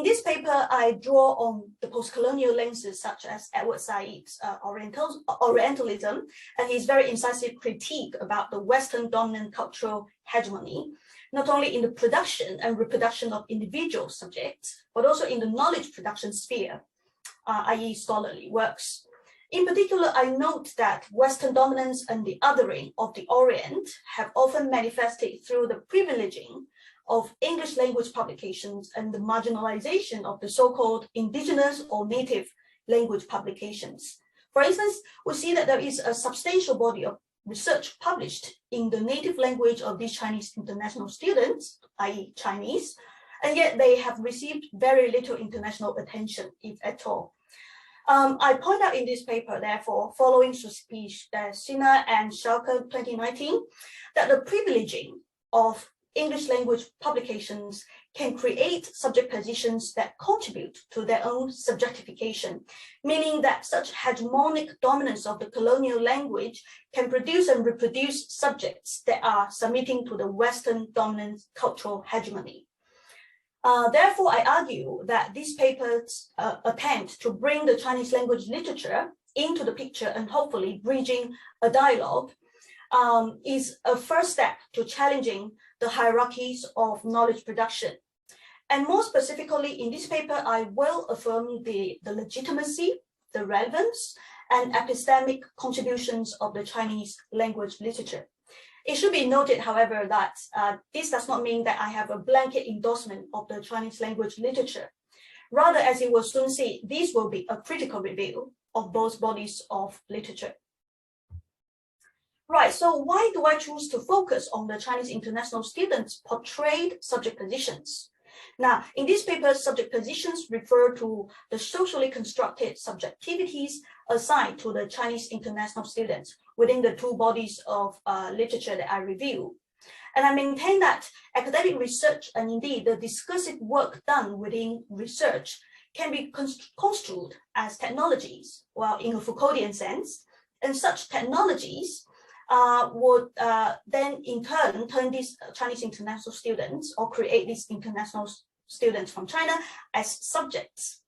this paper, I draw on the post-colonial lenses such as Edward Said's Orientalism and his very incisive critique about the Western dominant cultural hegemony, not only in the production and reproduction of individual subjects, but also in the knowledge production sphere, i.e. scholarly works. In particular, I note that Western dominance and the othering of the Orient have often manifested through the privileging of English language publications and the marginalization of the so-called indigenous or native language publications. For instance, we see that there is a substantial body of research published in the native language of these Chinese international students, i.e. Chinese, and yet they have received very little international attention, if at all. I point out in this paper, therefore, following speech Sina and Schalke 2019, that the privileging of English language publications can create subject positions that contribute to their own subjectification, meaning that such hegemonic dominance of the colonial language can produce and reproduce subjects that are submitting to the Western dominant cultural hegemony. Therefore, I argue that this paper's attempt to bring the Chinese language literature into the picture and hopefully bridging a dialogue is a first step to challenging the hierarchies of knowledge production. And more specifically, in this paper, I will affirm the legitimacy, the relevance, and epistemic contributions of the Chinese language literature. It should be noted, however, that this does not mean that I have a blanket endorsement of the Chinese language literature. Rather, as you will soon see, this will be a critical review of both bodies of literature. Right, so why do I choose to focus on the Chinese international students' portrayed subject positions? Now, in this paper, subject positions refer to the socially constructed subjectivities assigned to the Chinese international students within the two bodies of literature that I review. And I maintain that academic research and indeed the discursive work done within research can be construed as technologies, well, in a Foucauldian sense, and such technologies would then in turn turn these Chinese international students or create these international students from China as subjects